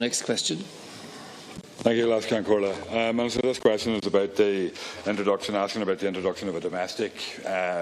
Next question. Thank you, Lascan Corla. So this question is about the introduction, asking about the introduction of a domestic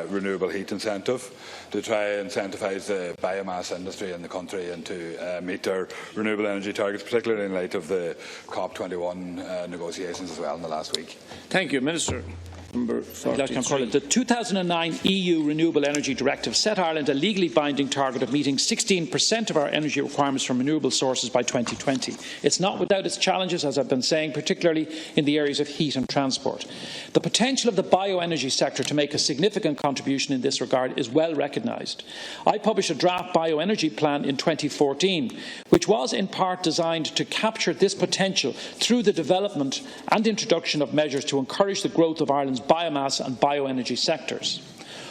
renewable heat incentive to try and incentivise the biomass industry in the country and to meet their renewable energy targets, particularly in light of the COP21 negotiations as well in the last week. Thank you, Minister. The 2009 EU Renewable Energy Directive set Ireland a legally binding target of meeting 16% of our energy requirements from renewable sources by 2020. It's not without its challenges, as I've been saying, particularly in the areas of heat and transport. The potential of the bioenergy sector to make a significant contribution in this regard is well recognised. I published a draft bioenergy plan in 2014, which was in part designed to capture this potential through the development and introduction of measures to encourage the growth of Ireland's biomass and bioenergy sectors.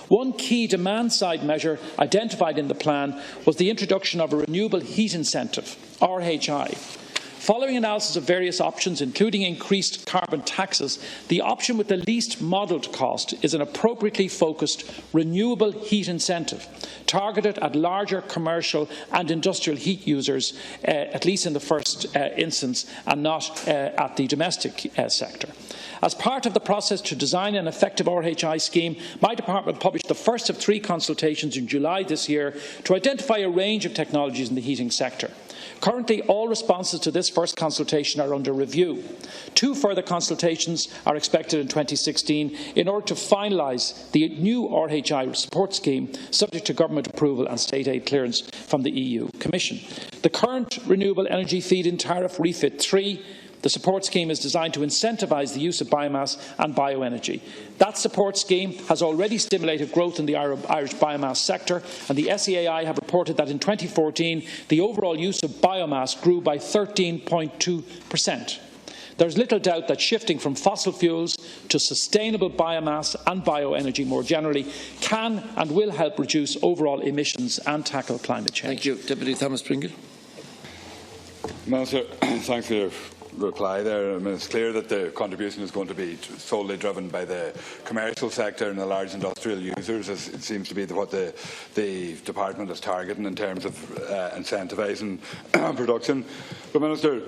One key demand-side measure identified in the plan was the introduction of a renewable heat incentive, RHI. Following analysis of various options, including increased carbon taxes, the option with the least modelled cost is an appropriately focused renewable heat incentive, targeted at larger commercial and industrial heat users, at least in the first instance, and not at the domestic sector. As part of the process to design an effective RHI scheme, my department published the first of 3 consultations in July this year to identify a range of technologies in the heating sector. Currently, all responses to this first consultation are under review. 2 further consultations are expected in 2016 in order to finalise the new RHI support scheme, subject to government approval and state aid clearance from the EU Commission. The current Renewable Energy Feed-in Tariff Refit 3, the support scheme, is designed to incentivise the use of biomass and bioenergy. That support scheme has already stimulated growth in the Irish biomass sector, and the SEAI have reported that in 2014 the overall use of biomass grew by 13.2%. There is little doubt that shifting from fossil fuels to sustainable biomass and bioenergy more generally can and will help reduce overall emissions and tackle climate change. Thank you. Deputy Thomas Pringle. Minister, thanks for your reply there. I mean, it's clear that the contribution is going to be solely driven by the commercial sector and the large industrial users, as it seems to be what the department is targeting in terms of incentivising production. But Minister,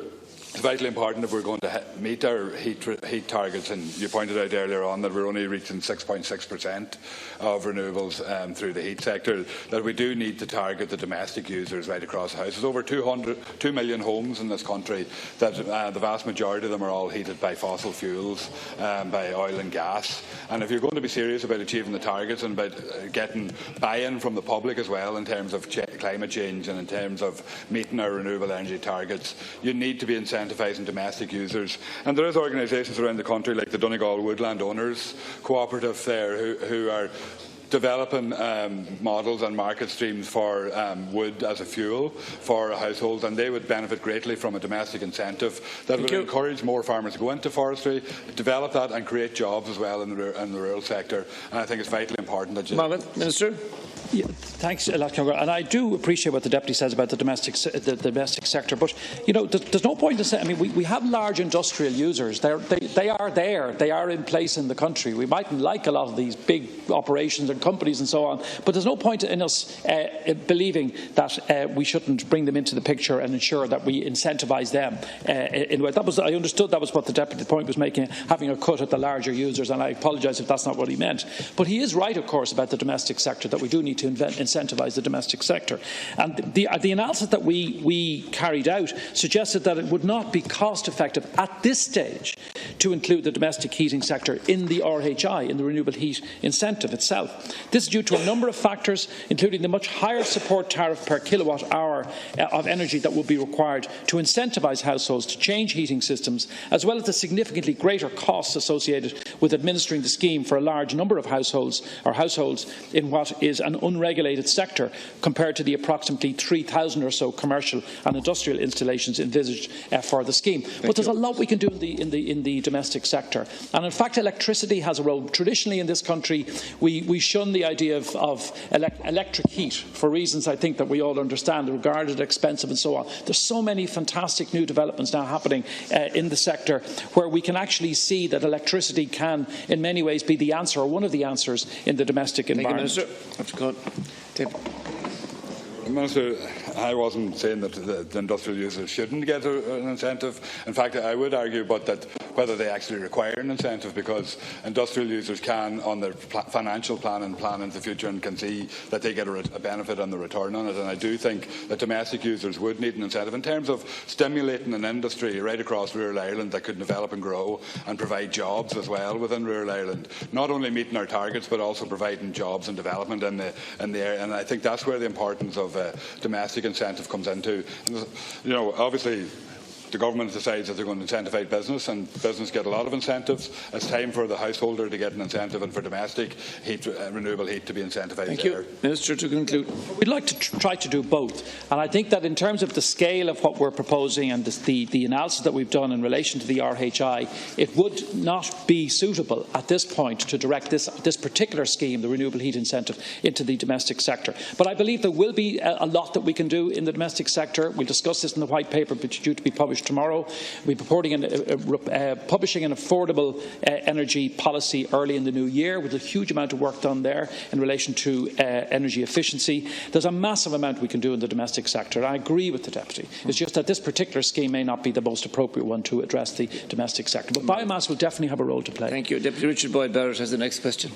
it's vitally important if we're going to meet our heat targets, and you pointed out earlier on that we're only reaching 6.6% of renewables through the heat sector, that we do need to target the domestic users right across the house. There's over 2 million homes in this country that the vast majority of them are all heated by fossil fuels, by oil and gas. And if you're going to be serious about achieving the targets and about getting buy-in from the public as well in terms of climate change and in terms of meeting our renewable energy targets, you need to be incentivising domestic users. And there is organisations around the country like the Donegal Woodland Owners Cooperative there who are developing models and market streams for wood as a fuel for households, and they would benefit greatly from a domestic incentive that would encourage more farmers to go into forestry, develop that and create jobs as well in the rural sector. And I think it's vitally important that you... Minister. Yeah, thanks, and I do appreciate what the Deputy says about the domestic sector, but you know, there's no point in saying. I mean, we have large industrial users. They are in place in the country. We mightn't like a lot of these big operations and companies and so on, but there's no point in us believing that we shouldn't bring them into the picture and ensure that we incentivise them. I understood that was what the Deputy point was making, having a cut at the larger users, and I apologise if that's not what he meant. But he is right, of course, about the domestic sector, that we do need to incentivise the domestic sector. And the analysis that we carried out suggested that it would not be cost effective at this stage to include the domestic heating sector in the RHI, in the renewable heat incentive itself. This is due to a number of factors, including the much higher support tariff per kilowatt hour of energy that will be required to incentivise households to change heating systems, as well as the significantly greater costs associated with administering the scheme for a large number of households in what is an unregulated sector compared to the approximately 3,000 or so commercial and industrial installations envisaged for the scheme. But there's a lot we can do in the domestic sector, and in fact electricity has a role. Traditionally in this country we shun the idea of electric heat for reasons I think that we all understand, regarded expensive and so on. There's so many fantastic new developments now happening in the sector where we can actually see that electricity can in many ways be the answer, or one of the answers, in the domestic environment. Thank you, Minister. Minister, I wasn't saying that the industrial users shouldn't get an incentive. In fact, I would argue that whether they actually require an incentive, because industrial users can, on their financial plan into the future, and can see that they get a benefit on the return on it. And I do think that domestic users would need an incentive in terms of stimulating an industry right across rural Ireland that could develop and grow and provide jobs as well within rural Ireland. Not only meeting our targets, but also providing jobs and development in the area. And I think that's where the importance of domestic incentive comes into. And, you know, obviously, the government decides that they're going to incentivise business, and business get a lot of incentives. It's time for the householder to get an incentive, and for domestic heat, renewable heat, to be incentivised. Thank you. Minister, to conclude. We'd like to try to do both. And I think that in terms of the scale of what we're proposing and the analysis that we've done in relation to the RHI, it would not be suitable at this point to direct this particular scheme, the renewable heat incentive, into the domestic sector. But I believe there will be a lot that we can do in the domestic sector. We'll discuss this in the white paper, which is due to be published tomorrow. We'll be publishing an affordable energy policy early in the new year, with a huge amount of work done there in relation to energy efficiency. There's a massive amount we can do in the domestic sector. I agree with the Deputy. It's just that this particular scheme may not be the most appropriate one to address the domestic sector. But biomass will definitely have a role to play. Thank you. Deputy Richard Boyd Barrett has the next question.